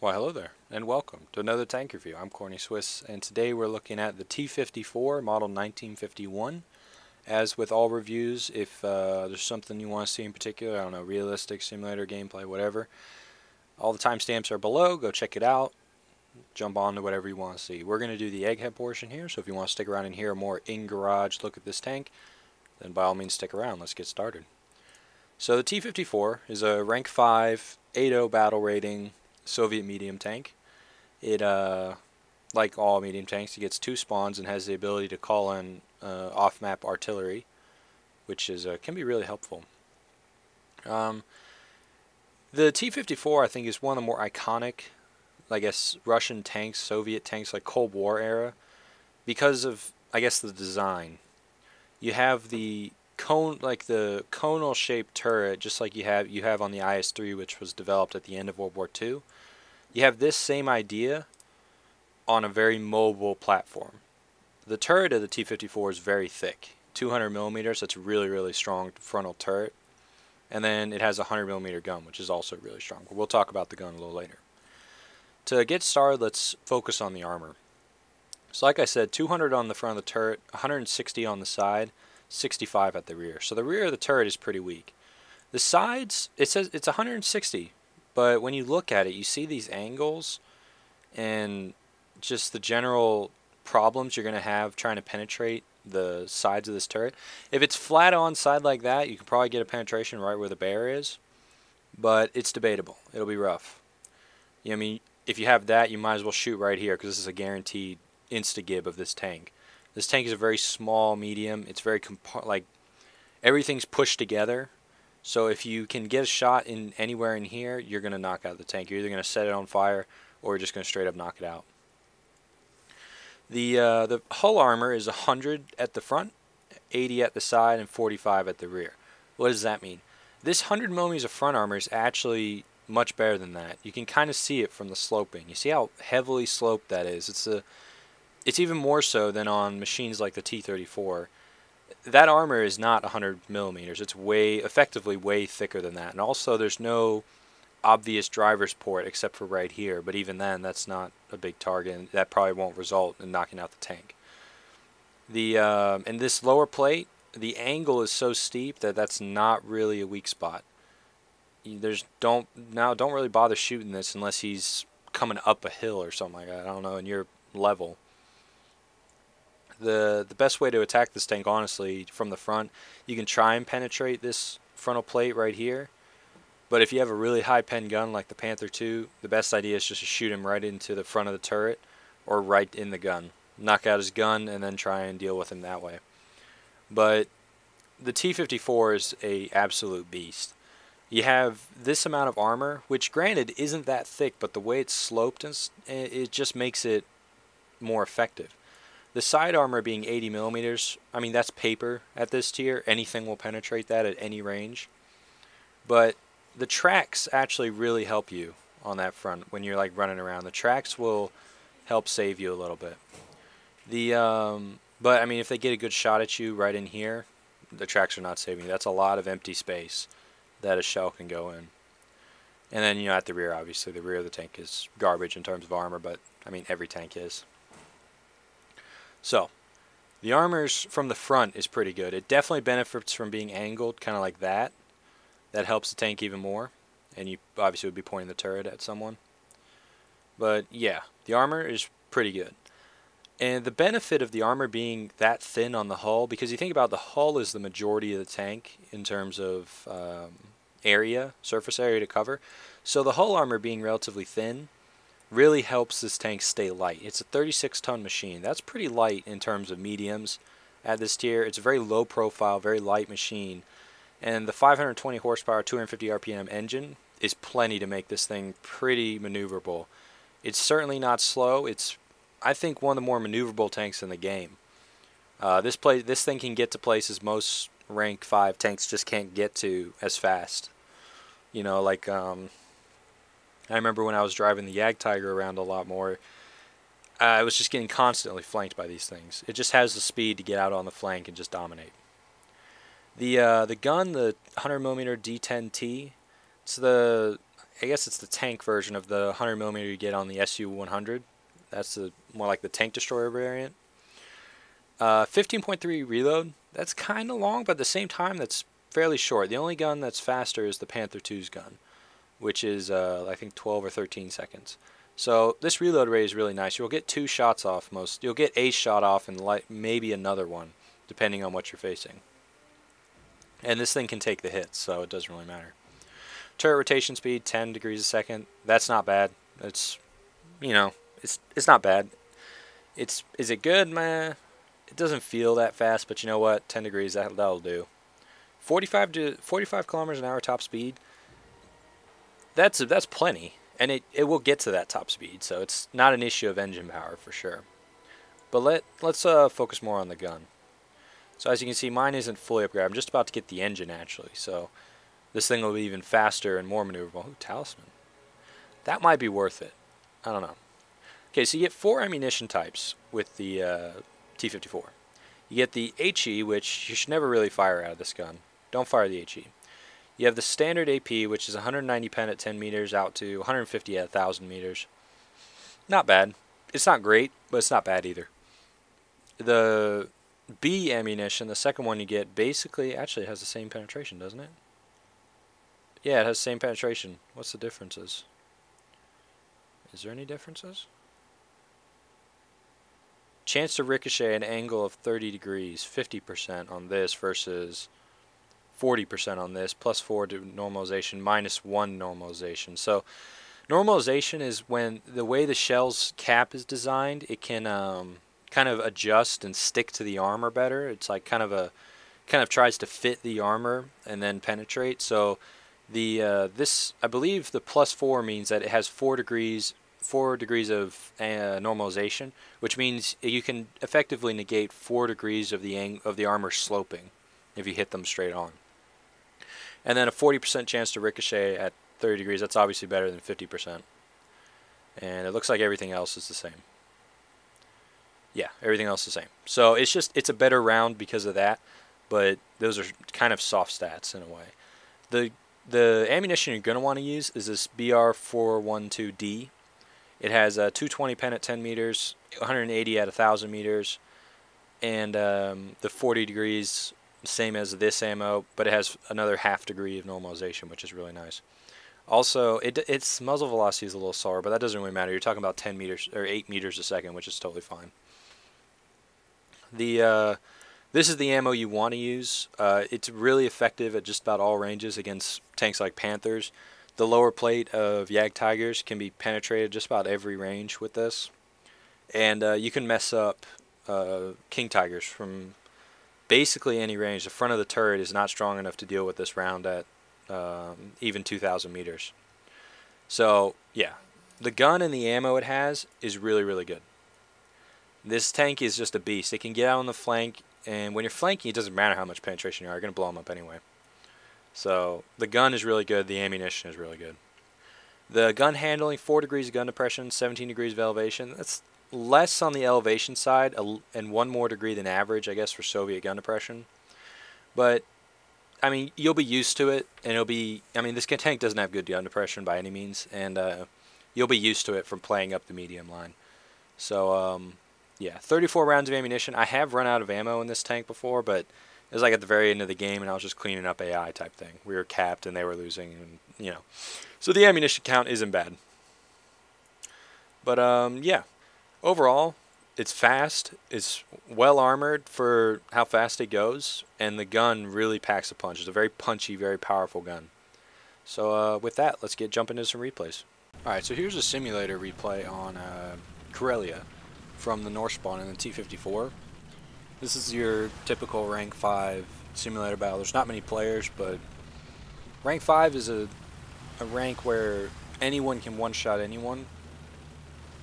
Well, hello there, and welcome to another tank review. I'm Corny Swiss, and today we're looking at the T-54 model 1951. As with all reviews, if there's something you want to see in particular, I don't know, realistic, simulator, gameplay, whatever, all the timestamps are below. Go check it out. Jump on to whatever you want to see. We're going to do the egghead portion here, so if you want to stick around and hear a more in-garage look at this tank, then by all means stick around. Let's get started. So the T-54 is a rank 5, 8.0 battle rating Soviet medium tank. It, like all medium tanks, it gets 2 spawns and has the ability to call in off-map artillery, which is can be really helpful. The T-54, I think, is one of the more iconic, I guess, Russian tanks, Soviet tanks, like Cold War era, because of, I guess, the design. You have the cone, like the conal shaped turret, just like you have on the IS-3, which was developed at the end of World War II. You have this same idea on a very mobile platform. The turret of the T-54 is very thick, 200 millimeters. That's a really, really strong frontal turret. And then it has a 100 millimeter gun, which is also really strong. But we'll talk about the gun a little later. To get started, let's focus on the armor. So like I said, 200 on the front of the turret, 160 on the side, 65 at the rear. So the rear of the turret is pretty weak. The sides, it says it's 160, but when you look at it, you see these angles and just the general problems you're going to have trying to penetrate the sides of this turret. If it's flat on side like that, you can probably get a penetration right where the bear is, but it's debatable. It'll be rough. You know what I mean? If you have that, you might as well shoot right here because this is a guaranteed insta-gib of this tank. This tank is a very small medium. It's very like everything's pushed together. So if you can get a shot in anywhere in here, you're going to knock out the tank. You're either going to set it on fire or you're just going to straight up knock it out. The hull armor is 100 at the front, 80 at the side, and 45 at the rear. What does that mean? This 100 millimeters of front armor is actually much better than that. You can kind of see it from the sloping. You see how heavily sloped that is. It's even more so than on machines like the T-34. That armor is not 100 millimeters. It's effectively way thicker than that. And also there's no obvious driver's port except for right here. But even then, that's not a big target. And that probably won't result in knocking out the tank. In this lower plate, the angle is so steep that that's not really a weak spot. Don't really bother shooting this unless he's coming up a hill or something like that. I don't know, in your level. The best way to attack this tank, honestly, from the front, you can try and penetrate this frontal plate right here. But if you have a really high pen gun like the Panther II, the best idea is just to shoot him right into the front of the turret or right in the gun. Knock out his gun and then try and deal with him that way. But the T-54 is a absolute beast. You have this amount of armor, which granted isn't that thick, but the way it's sloped, it just makes it more effective. The side armor being 80 millimeters, I mean, that's paper at this tier. Anything will penetrate that at any range. But the tracks actually really help you on that front when you're like running around. The tracks will help save you a little bit. But I mean, if they get a good shot at you right in here, the tracks are not saving you. That's a lot of empty space that a shell can go in. And then, you know, at the rear, obviously, the rear of the tank is garbage in terms of armor, but I mean, every tank is. So, the armors from the front is pretty good. It definitely benefits from being angled, kind of like that. That helps the tank even more. And you obviously would be pointing the turret at someone. But yeah, the armor is pretty good. And the benefit of the armor being that thin on the hull, because you think about the hull is the majority of the tank in terms of surface area to cover. So the hull armor being relatively thin really helps this tank stay light. It's a 36-ton machine. That's pretty light in terms of mediums at this tier. It's a very low profile, very light machine. And the 520 horsepower, 250 RPM engine is plenty to make this thing pretty maneuverable. It's certainly not slow. It's, I think, one of the more maneuverable tanks in the game. This thing can get to places most rank 5 tanks just can't get to as fast. You know, like I remember when I was driving the Jagdtiger around a lot more, I was just getting constantly flanked by these things. It just has the speed to get out on the flank and just dominate. The gun, the 100mm D10T, it's I guess it's the tank version of the 100mm you get on the SU-100. That's the more like the tank destroyer variant. 15.3 reload. That's kind of long, but at the same time, that's fairly short. The only gun that's faster is the Panther II's gun, which is I think 12 or 13 seconds. So this reload rate is really nice. You'll get 2 shots off most. You'll get a shot off and maybe another one, depending on what you're facing. And this thing can take the hits, so it doesn't really matter. Turret rotation speed 10 degrees a second. That's not bad. It's, you know, it's not bad. Is it good, man? It doesn't feel that fast, but you know what? 10 degrees, that'll do. 45 kilometers an hour top speed. That's plenty, and it will get to that top speed, so it's not an issue of engine power for sure. But let's focus more on the gun. So as you can see, mine isn't fully upgraded. I'm just about to get the engine actually, so this thing will be even faster and more maneuverable. Ooh, talisman. That might be worth it. I don't know. Okay, so you get 4 ammunition types with the T-54. You get the HE, which you should never really fire out of this gun. Don't fire the HE. You have the standard AP, which is 190 pen at 10 meters out to 150 at 1,000 meters. Not bad. It's not great, but it's not bad either. The B ammunition, the second one you get, basically actually has the same penetration, doesn't it? Yeah, it has the same penetration. What's the differences? Is there any differences? Chance to ricochet an angle of 30 degrees, 50% on this versus 40% on this, plus 4 to normalization, minus 1 normalization. So normalization is when the way the shell's cap is designed, it can kind of adjust and stick to the armor better. It's like kind of tries to fit the armor and then penetrate. So the this, I believe the plus 4 means that it has 4 degrees of normalization, which means you can effectively negate 4 degrees of the armor sloping if you hit them straight on. And then a 40% chance to ricochet at 30 degrees. That's obviously better than 50%. And it looks like everything else is the same. Yeah, everything else is the same. So it's a better round because of that, but those are kind of soft stats in a way. The ammunition you're going to want to use is this BR412D. It has a 220 pen at 10 meters, 180 at 1,000 meters, and the 40 degrees, same as this ammo, but it has another half degree of normalization, which is really nice. Also, its muzzle velocity is a little slower, but that doesn't really matter. You're talking about 10 meters or 8 meters a second, which is totally fine. This is the ammo you want to use. It's really effective at just about all ranges against tanks like Panthers. The lower plate of Tigers can be penetrated just about every range with this, and you can mess up King Tigers from basically any range. The front of the turret is not strong enough to deal with this round at even 2,000 meters. So yeah, the gun and the ammo it has is really, really good. This tank is just a beast. It can get out on the flank, and when you're flanking, it doesn't matter how much penetration you are. You're going to blow them up anyway. So the gun is really good. The ammunition is really good. The gun handling, 4 degrees of gun depression, 17 degrees of elevation. That's less on the elevation side and 1 more degree than average, I guess, for Soviet gun depression. But I mean, you'll be used to it, and it'll be. I mean, this tank doesn't have good gun depression by any means, and you'll be used to it from playing up the medium line. So yeah, 34 rounds of ammunition. I have run out of ammo in this tank before, but it was like at the very end of the game, and I was just cleaning up AI type thing. We were capped, and they were losing, and you know. So the ammunition count isn't bad. But yeah, overall, it's fast. It's well armored for how fast it goes, and the gun really packs a punch. It's a very punchy, very powerful gun. So with that, let's jump into some replays. All right, so here's a simulator replay on Karelia from the North Spawn in the T-54. This is your typical rank 5 simulator battle. There's not many players, but rank 5 is a rank where anyone can one-shot anyone.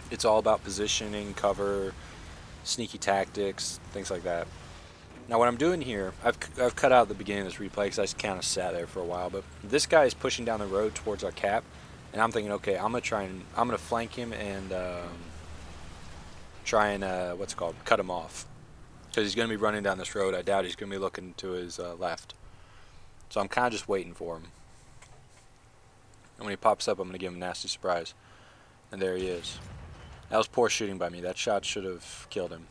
It's all about positioning, cover, sneaky tactics, things like that. Now what I'm doing here, I've cut out the beginning of this replay because I just kind of sat there for a while, but this guy is pushing down the road towards our cap, and I'm thinking, okay, I'm gonna flank him and try and what's it called, cut him off, because he's gonna be running down this road. I doubt he's gonna be looking to his left, so I'm kind of just waiting for him. And when he pops up, I'm going to give him a nasty surprise. And there he is. That was poor shooting by me. That shot should have killed him.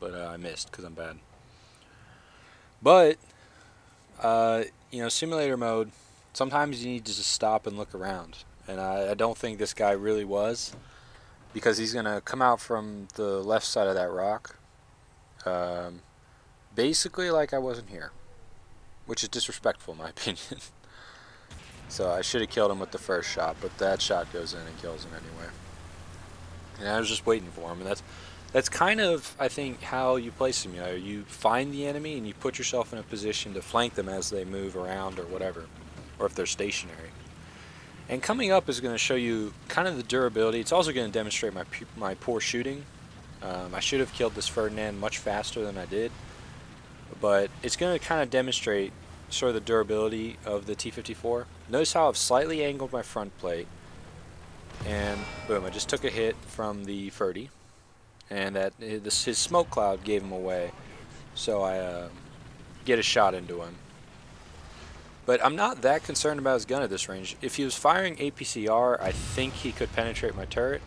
But I missed because I'm bad. But, you know, simulator mode, sometimes you need to just stop and look around. And I don't think this guy really was. Because he's going to come out from the left side of that rock. Basically like I wasn't here. Which is disrespectful in my opinion. So I should have killed him with the first shot. But that shot goes in and kills him anyway. And I was just waiting for him. And that's kind of, I think, how you play simulator. You find the enemy and you put yourself in a position to flank them as they move around or whatever. Or if they're stationary. And coming up is going to show you kind of the durability. It's also going to demonstrate my poor shooting. I should have killed this Ferdinand much faster than I did. But it's going to kind of demonstrate sort of the durability of the T-54. Notice how I've slightly angled my front plate. And boom, I just took a hit from the Ferdy. And his smoke cloud gave him away. So I get a shot into him. But I'm not that concerned about his gun at this range. If he was firing APCR, I think he could penetrate my turret.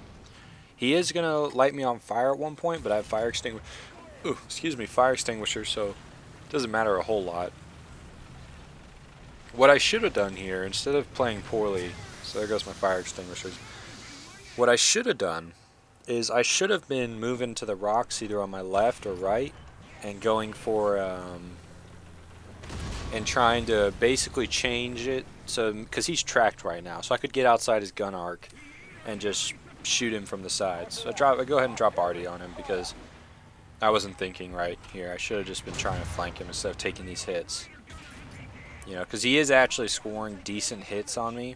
He is going to light me on fire at one point, but I have fire extinguisher, so it doesn't matter a whole lot. What I should have done here, instead of playing poorly, so there goes my fire extinguishers. What I should have done is I should have been moving to the rocks either on my left or right and going for and trying to basically change it so because he's tracked right now, so I could get outside his gun arc and just shoot him from the sides. So I go ahead and drop Artie on him because I wasn't thinking right here. I should have just been trying to flank him instead of taking these hits. You know, because he is actually scoring decent hits on me,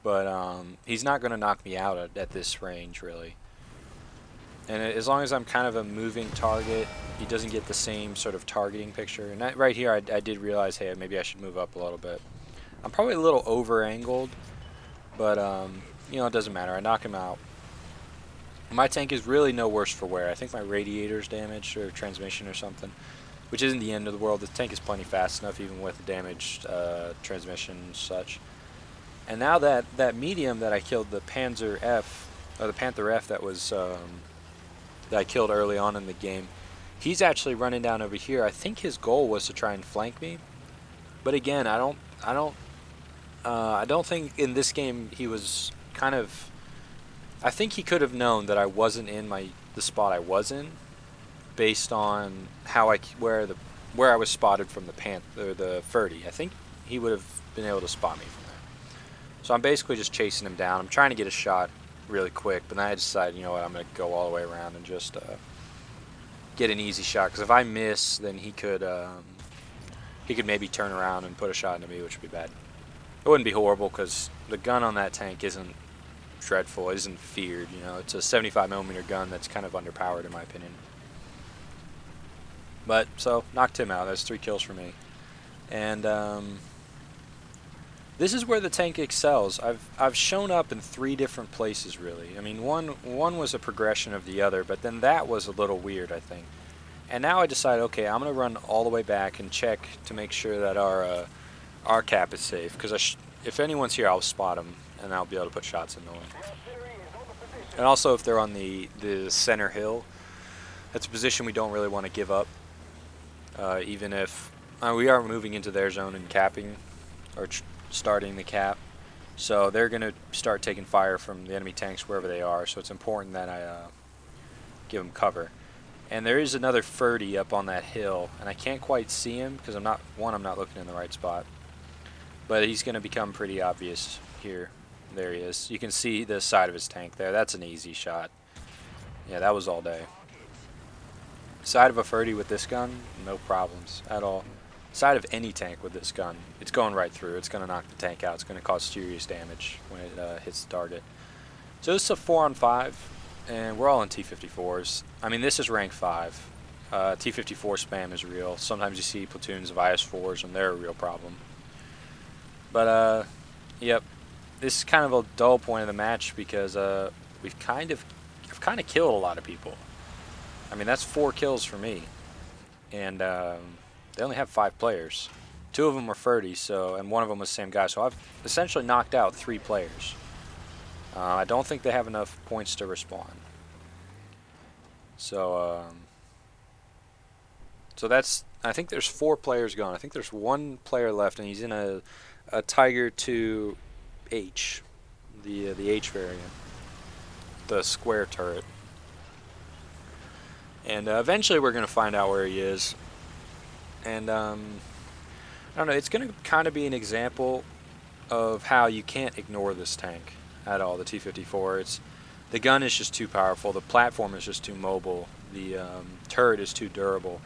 but he's not going to knock me out at this range really. And as long as I'm kind of a moving target, he doesn't get the same sort of targeting picture. And right here, I did realize, hey, maybe I should move up a little bit. I'm probably a little over-angled, but, you know, it doesn't matter. I knock him out. My tank is really no worse for wear. I think my radiator's damaged or transmission or something, which isn't the end of the world. The tank is plenty fast enough, even with damaged transmission and such. And now that medium that I killed, the Panzer F, or the Panther F that was... that I killed early on in the game, he's actually running down over here. I think his goal was to try and flank me, but again, I don't think in this game he was kind of. I think he could have known that I wasn't in the spot I was in, based on how where I was spotted from the Ferdy. I think he would have been able to spot me from there. So I'm basically just chasing him down. I'm trying to get a shot really quick, but then I decided, you know what, I'm going to go all the way around and just get an easy shot, because if I miss, then he could maybe turn around and put a shot into me, which would be bad. It wouldn't be horrible, because the gun on that tank isn't dreadful, isn't feared, you know, it's a 75mm gun that's kind of underpowered in my opinion. But, so, knocked him out. That's 3 kills for me. And, this is where the tank excels. I've shown up in 3 different places really. I mean, one was a progression of the other, but then that was a little weird, I think. And now I decided, okay, I'm gonna run all the way back and check to make sure that our cap is safe. Because if anyone's here, I'll spot them and I'll be able to put shots into them. And also, if they're on the center hill, that's a position we don't really want to give up. Even if we are moving into their zone and capping, or starting the cap, so they're going to start taking fire from the enemy tanks wherever they are, so it's important that I give them cover. And there is another Ferdy up on that hill, and I can't quite see him because I'm not looking in the right spot, but he's going to become pretty obvious here. There he is. You can see the side of his tank there. That's an easy shot. Yeah, that was all day. Side of a Ferdy with this gun, no problems at all. Side of any tank with this gun, it's going right through. It's going to knock the tank out. It's going to cause serious damage when it hits the target. So this is a 4-on-5, and we're all in T-54s. I mean, this is rank 5. T-54 spam is real. Sometimes you see platoons of IS-4s, and they're a real problem. But, yep, this is kind of a dull point of the match because I've kind of killed a lot of people. I mean, that's 4 kills for me, and they only have 5 players. 2 of them were 30, so, and 1 of them was the same guy. So I've essentially knocked out 3 players. I don't think they have enough points to respawn. So, so that's, I think there's 4 players gone. I think there's 1 player left, and he's in a Tiger 2 H, the H variant, the square turret. And eventually we're going to find out where he is. And I don't know, it's going to kind of be an example of how you can't ignore this tank at all, the T-54. The gun is just too powerful, the platform is just too mobile, the turret is too durable.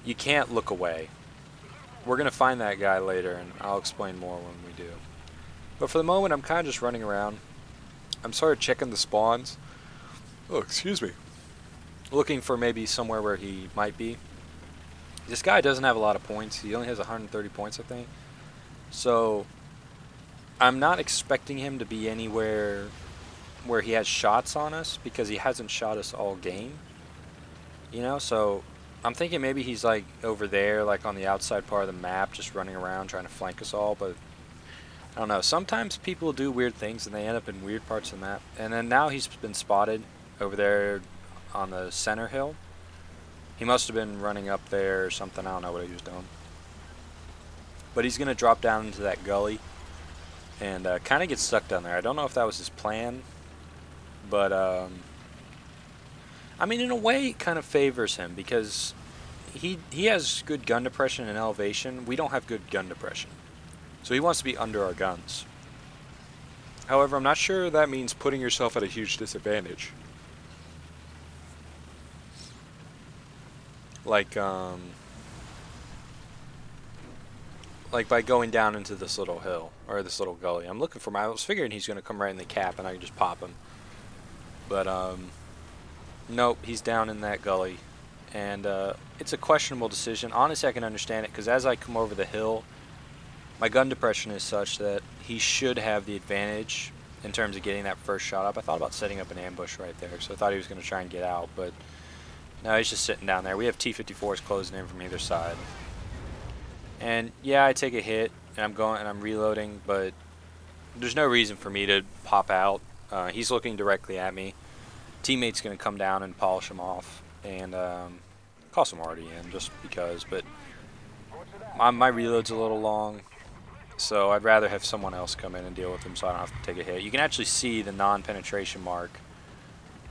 You can't look away. We're going to find that guy later, and I'll explain more when we do. But for the moment, I'm kind of just running around. I'm sort of checking the spawns. Oh, excuse me. Looking for maybe somewhere where he might be. This guy doesn't have a lot of points. He only has 130 points, I think. So I'm not expecting him to be anywhere where he has shots on us, because he hasn't shot us all game. You know, so I'm thinking maybe he's like over there, like on the outside part of the map, just running around trying to flank us all. But I don't know. Sometimes people do weird things and they end up in weird parts of the map. And then now he's been spotted over there on the center hill. He must have been running up there or something. I don't know what he was doing. But he's going to drop down into that gully and kind of get stuck down there. I don't know if that was his plan, but I mean, in a way, it kind of favors him, because he has good gun depression and elevation. We don't have good gun depression. So he wants to be under our guns. However, I'm not sure that means putting yourself at a huge disadvantage. Like by going down into this little hill, or this little gully. I was figuring he's going to come right in the cap and I can just pop him. But, nope, he's down in that gully. And, it's a questionable decision. Honestly, I can understand it, because as I come over the hill, my gun depression is such that he should have the advantage in terms of getting that first shot up. I thought about setting up an ambush right there, so I thought he was going to try and get out, but no, he's just sitting down there. We have T-54s closing in from either side. And yeah, I take a hit, and I'm reloading, but there's no reason for me to pop out. He's looking directly at me. Teammate's going to come down and polish him off, and cost him already in, just because. But my reload's a little long, so I'd rather have someone else come in and deal with him so I don't have to take a hit. You can actually see the non-penetration mark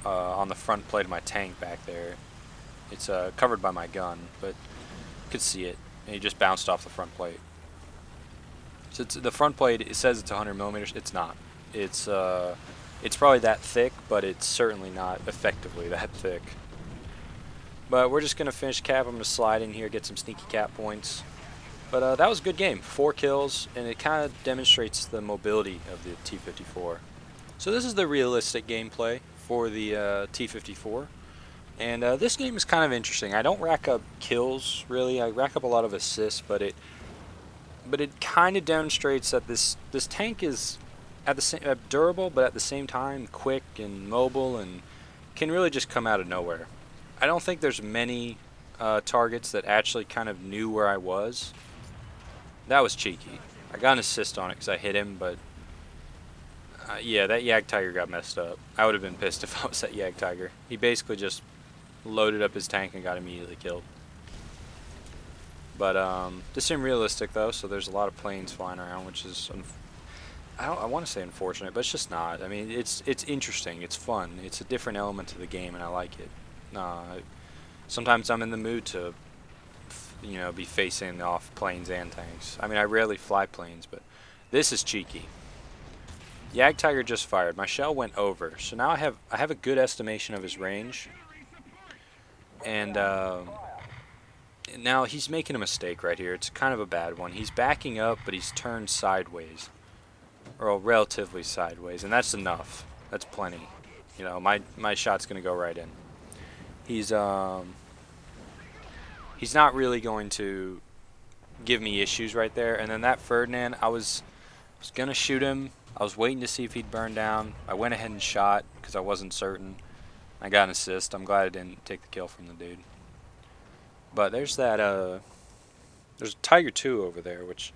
on the front plate of my tank back there. It's covered by my gun, but you could see it. And he just bounced off the front plate. So the front plate, it says it's 100 millimeters. It's not. It's probably that thick, but it's certainly not effectively that thick. But we're just going to finish cap. I'm going to slide in here, get some sneaky cap points. But that was a good game. 4 kills, and it kind of demonstrates the mobility of the T-54. So this is the realistic gameplay for the T-54. And this game is kind of interesting. I don't rack up kills, really. I rack up a lot of assists, but it kind of demonstrates that this tank is at the same durable, but at the same time quick and mobile, and can really just come out of nowhere. I don't think there's many targets that actually kind of knew where I was. That was cheeky. I got an assist on it because I hit him, but yeah, that Yag Tiger got messed up. I would have been pissed if I was that Yag Tiger. He basically just loaded up his tank and got immediately killed. But this isn't realistic though, so there's a lot of planes flying around, which is I want to say unfortunate, but it's just not. I mean, it's interesting, it's fun, it's a different element to the game, and I like it. Sometimes I'm in the mood to, you know, be facing off planes and tanks. I mean, I rarely fly planes, but this is cheeky. Yag Tiger just fired. My shell went over, so now I have a good estimation of his range. And now he's making a mistake right here. It's kind of a bad one. He's backing up, but he's turned sideways, or relatively sideways, and that's enough. That's plenty. You know, my shot's gonna go right in. He's not really going to give me issues right there. And then that Ferdinand, I was gonna shoot him. I was waiting to see if he'd burn down. I went ahead and shot because I wasn't certain. I got an assist. I'm glad I didn't take the kill from the dude. But there's that There's a Tiger 2 over there, which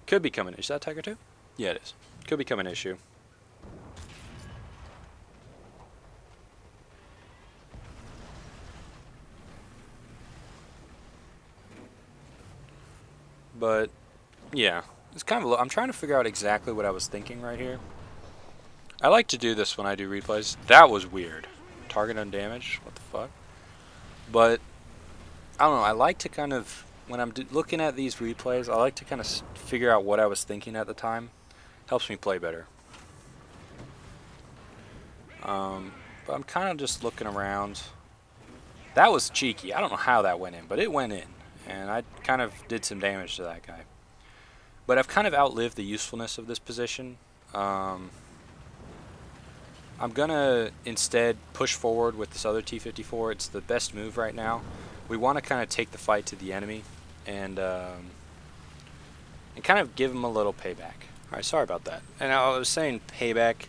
could become an issue. Is that Tiger 2? Yeah, it is. Could become an issue. But, yeah. It's kind of I'm trying to figure out exactly what I was thinking right here. I like to do this when I do replays. That was weird. Target undamaged? What the fuck? But, I don't know. I like to kind of... When I'm looking at these replays, I like to kind of figure out what I was thinking at the time. Helps me play better. But I'm kind of just looking around. That was cheeky. I don't know how that went in, but it went in. And I kind of did some damage to that guy. But I've kind of outlived the usefulness of this position. I'm going to instead push forward with this other T-54. It's the best move right now. We want to kind of take the fight to the enemy and kind of give them a little payback. Alright, sorry about that. And I was saying payback.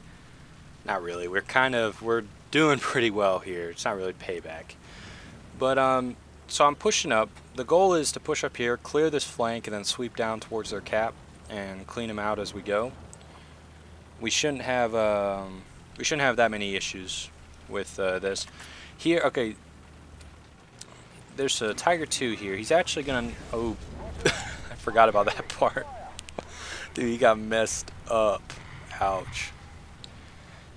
Not really. We're doing pretty well here. It's not really payback. But, so I'm pushing up. The goal is to push up here, clear this flank, and then sweep down towards their cap and clean them out as we go. We shouldn't have that many issues with this. Here, okay. There's a Tiger 2 here. He's actually gonna... Oh, I forgot about that part. Dude, he got messed up. Ouch.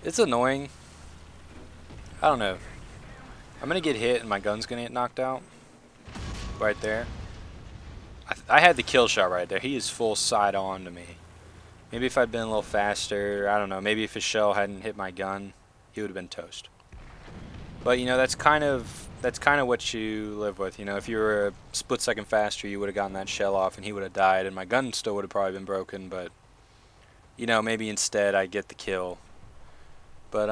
It's annoying. I don't know. I'm gonna get hit and my gun's gonna get knocked out. Right there. I had the kill shot right there. He is full side on to me. Maybe if I'd been a little faster, I don't know. Maybe if his shell hadn't hit my gun, he would have been toast. But you know, that's kind of what you live with. You know, if you were a split second faster, you would have gotten that shell off and he would have died and my gun still would have probably been broken, but you know, maybe instead I get the kill. But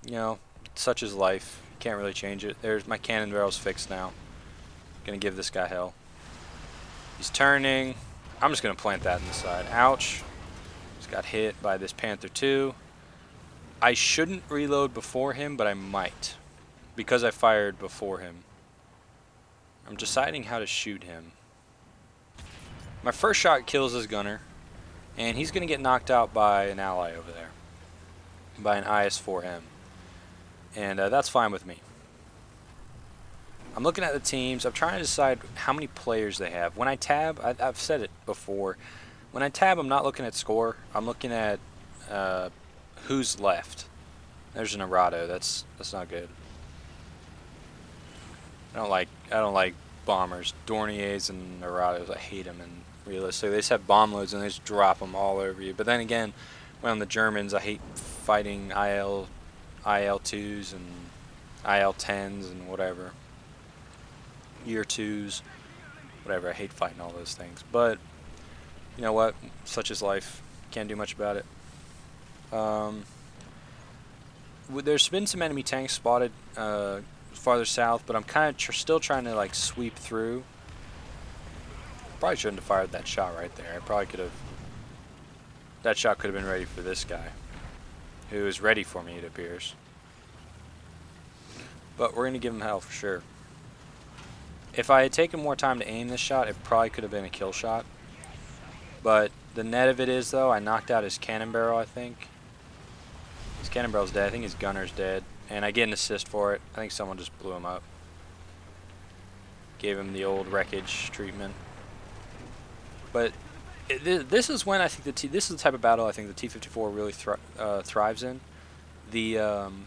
you know, such is life. Can't really change it. There's my cannon barrel's fixed now. Gonna give this guy hell. He's turning. I'm just gonna plant that in the side. Ouch. Just got hit by this Panther 2. I shouldn't reload before him, but I might. Because I fired before him. I'm deciding how to shoot him. My first shot kills his gunner. And he's gonna get knocked out by an ally over there. By an IS-4M. And that's fine with me. I'm looking at the teams. I'm trying to decide how many players they have. When I tab, I've said it before. When I tab, I'm not looking at score. I'm looking at who's left. There's an Arado. That's not good. I don't like bombers, Dorniers and Arados. I hate them. And realistically, they just have bomb loads and they just drop them all over you. But then again, when I'm the Germans, I hate fighting IL-2s and IL-10s and whatever. Year 2s, whatever. I hate fighting all those things. But, you know what? Such is life. Can't do much about it. There's been some enemy tanks spotted farther south, but I'm kind of still trying to like sweep through. Probably shouldn't have fired that shot right there. I probably could have... That shot could have been ready for this guy, who is ready for me, it appears. But we're going to give him hell for sure. If I had taken more time to aim this shot, it probably could have been a kill shot. But the net of it is, though, I knocked out his cannon barrel, I think. His cannon barrel's dead. I think his gunner's dead. And I get an assist for it. I think someone just blew him up. Gave him the old wreckage treatment. But this is when I think this is the type of battle I think the T-54 really thrives in. The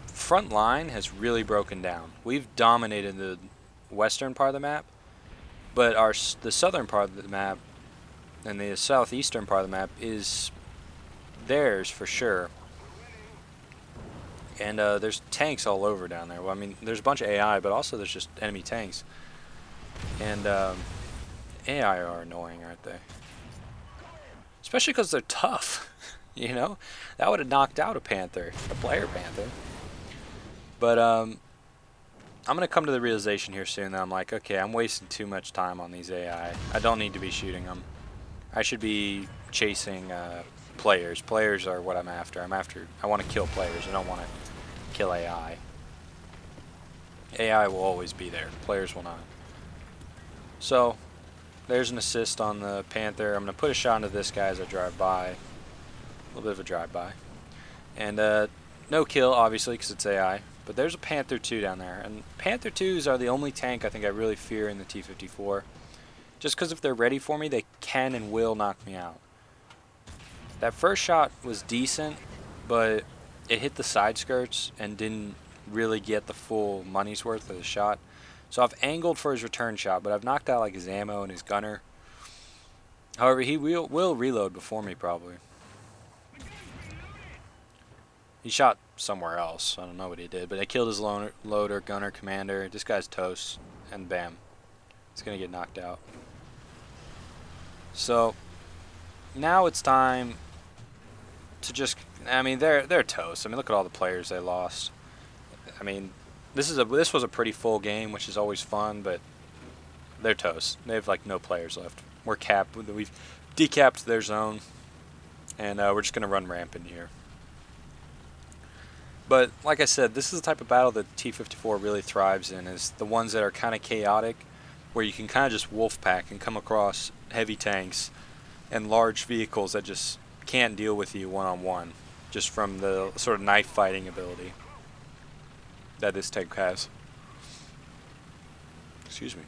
front line has really broken down. We've dominated the western part of the map, but the southern part of the map and the southeastern part of the map is theirs for sure. And there's tanks all over down there. Well, I mean, there's a bunch of AI, but also there's just enemy tanks. And AI are annoying, aren't they? Especially because they're tough. You know, that would have knocked out a Panther, a player Panther. But I'm gonna come to the realization here soon that I'm like, okay, I'm wasting too much time on these AI. I don't need to be shooting them. I should be chasing players. Players are what I'm after. I want to kill players. I don't want to kill AI. AI will always be there. Players will not. So there's an assist on the Panther. I'm going to put a shot into this guy as I drive by. A little bit of a drive-by. And no kill, obviously, because it's AI. But there's a Panther 2 down there. And Panther 2s are the only tank I think I really fear in the T-54. Just because if they're ready for me, they can and will knock me out. That first shot was decent, but it hit the side skirts and didn't really get the full money's worth of the shot. So I've angled for his return shot, but I've knocked out like his ammo and his gunner. However, he will reload before me probably. He shot somewhere else. I don't know what he did, but I killed his loader, gunner, commander. This guy's toast, and bam. He's going to get knocked out. So now it's time to just, I mean, they're toast. I mean, look at all the players they lost. I mean, this was a pretty full game, which is always fun, but they're toast. They have like no players left. We're capped. We've decapped their zone, and we're just going to run rampant here. But like I said, this is the type of battle that T-54 really thrives in, is the ones that are kind of chaotic, where you can kind of just wolf pack and come across heavy tanks and large vehicles that just can't deal with you one-on-one, just from the sort of knife fighting ability that this tank has. Excuse me.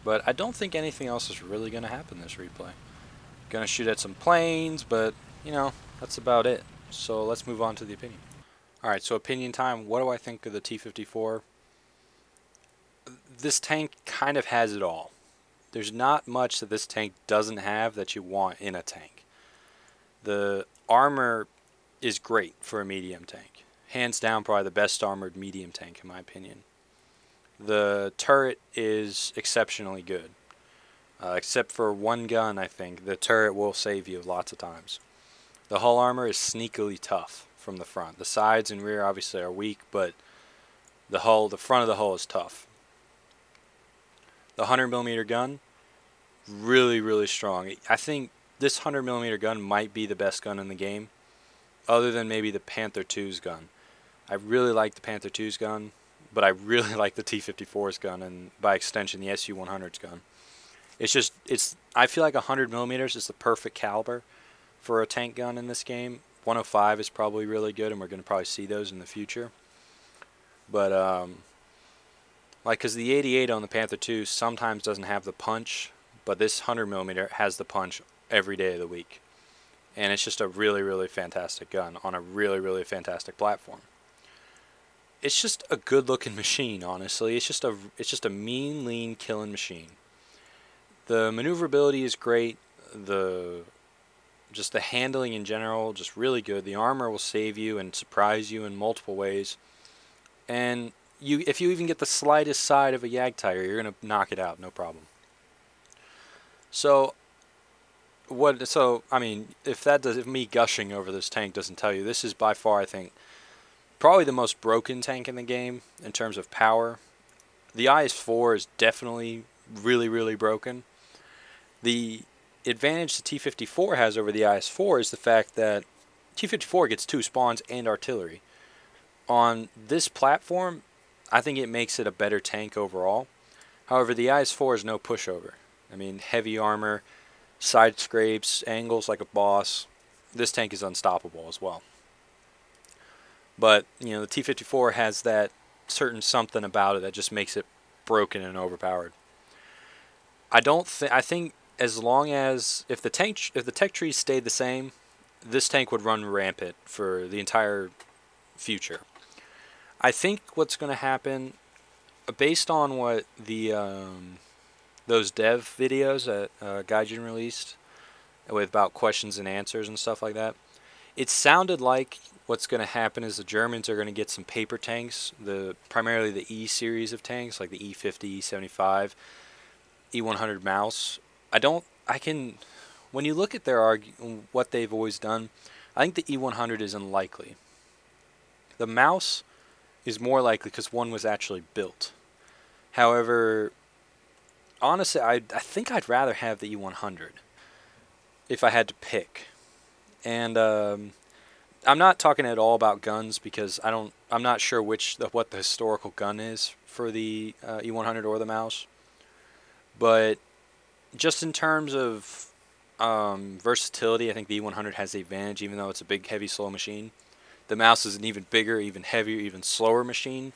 But I don't think anything else is really going to happen this replay. Going to shoot at some planes, but, you know, that's about it. So let's move on to the opinion. Alright, so opinion time. What do I think of the T-54? This tank kind of has it all. There's not much that this tank doesn't have that you want in a tank. The armor is great for a medium tank. Hands down, probably the best armored medium tank in my opinion. The turret is exceptionally good. Except for one gun, I think. The turret will save you lots of times. The hull armor is sneakily tough from the front. The sides and rear obviously are weak, but the front of the hull is tough. The 100mm gun, really, really strong. I think this 100mm gun might be the best gun in the game, other than maybe the Panther 2's gun. I really like the Panther 2's gun, but I really like the T-54's gun, and by extension the SU-100's gun. I feel like 100mm is the perfect caliber for a tank gun in this game. 105 is probably really good, and we're going to probably see those in the future. But like, because the 88 on the Panther 2 sometimes doesn't have the punch, but this 100mm has the punch every day of the week. And it's just a really, really fantastic gun on a really, really fantastic platform. It's just a good-looking machine, honestly. It's just a mean, lean, killing machine. The maneuverability is great. Just the handling in general, just really good. The armor will save you and surprise you in multiple ways. And if you even get the slightest side of a Yag Tiger, you're going to knock it out, no problem. So I mean, if me gushing over this tank doesn't tell you, this is by far, I think, probably the most broken tank in the game in terms of power. The IS-4 is definitely really, really broken. The advantage the T-54 has over the IS-4 is the fact that T-54 gets 2 spawns and artillery. On this platform, I think it makes it a better tank overall. However, the IS-4 is no pushover. I mean, heavy armor, side scrapes, angles like a boss. This tank is unstoppable as well. But, you know, the T-54 has that certain something about it that just makes it broken and overpowered. I think as long as, if the tech tree stayed the same, this tank would run rampant for the entire future. I think what's going to happen, based on what the those dev videos that Gaijin released with about questions and answers and stuff like that, it sounded like what's going to happen is the Germans are going to get some paper tanks, primarily the E series of tanks, like the E50, E75, E100 Mouse. When you look at what they've always done, I think the E100 is unlikely. The Mouse is more likely because one was actually built. However, honestly, I think I'd rather have the E100 if I had to pick. And I'm not talking at all about guns because I'm not sure what the historical gun is for the E100 or the Mouse. But just in terms of versatility, I think the E100 has the advantage, even though it's a big, heavy, slow machine. The mouse is an even bigger, even heavier, even slower machine,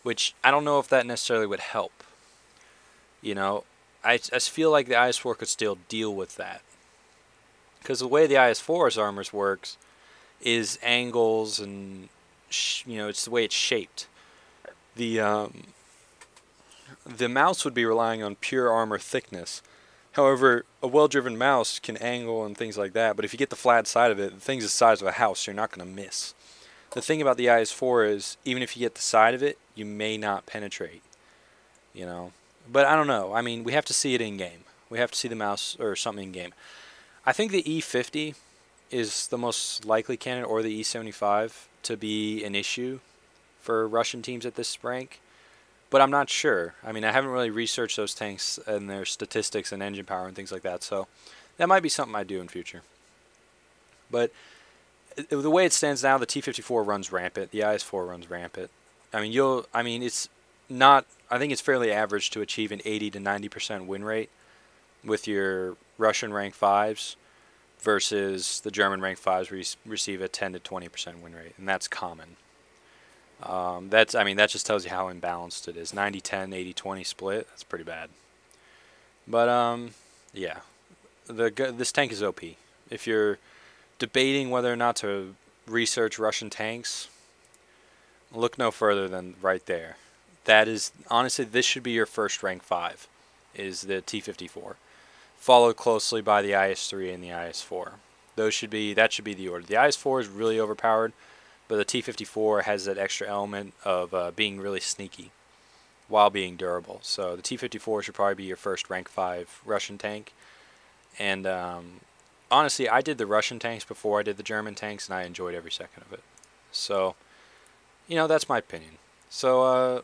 which I don't know if that necessarily would help. You know, I just feel like the IS-4 could still deal with that. Because the way the IS-4's armors works is angles and, it's the way it's shaped. The mouse would be relying on pure armor thickness. However, a well-driven mouse can angle and things like that, but if you get the flat side of it, the thing's the size of a house, so you're not going to miss. The thing about the IS-4 is, even if you get the side of it, you may not penetrate. But I don't know. I mean, we have to see it in game. We have to see the mouse or something in game. I think the E50 is the most likely candidate, or the E75, to be an issue for Russian teams at this rank. But I'm not sure. I mean, I haven't really researched those tanks and their statistics and engine power and things like that, so that might be something I do in future. But the way it stands now, the T-54 runs rampant. The IS-4 runs rampant. I mean, it's not. I think it's fairly average to achieve an 80 to 90% win rate with your Russian rank 5s versus the German rank 5s, where you receive a 10 to 20% win rate, and that's common. That just tells you how imbalanced it is. 90-10, 80-20 split. That's pretty bad. But yeah, this tank is OP. If you're debating whether or not to research Russian tanks, look no further than right there. That is, honestly, this should be your first rank 5, is the T-54, followed closely by the IS-3 and the IS-4. That should be the order. The IS-4 is really overpowered, but the T-54 has that extra element of being really sneaky while being durable. So the T-54 should probably be your first rank 5 Russian tank. And honestly, I did the Russian tanks before I did the German tanks, and I enjoyed every second of it. So, that's my opinion. So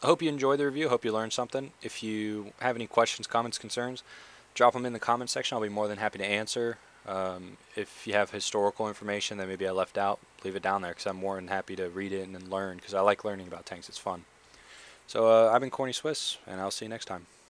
I hope you enjoyed the review. I hope you learned something. If you have any questions, comments, concerns, drop them in the comment section. I'll be more than happy to answer. If you have historical information that maybe I left out, leave it down there, because I'm more than happy to read it and learn, because I like learning about tanks. It's fun. So I've been Corny Swiss, and I'll see you next time.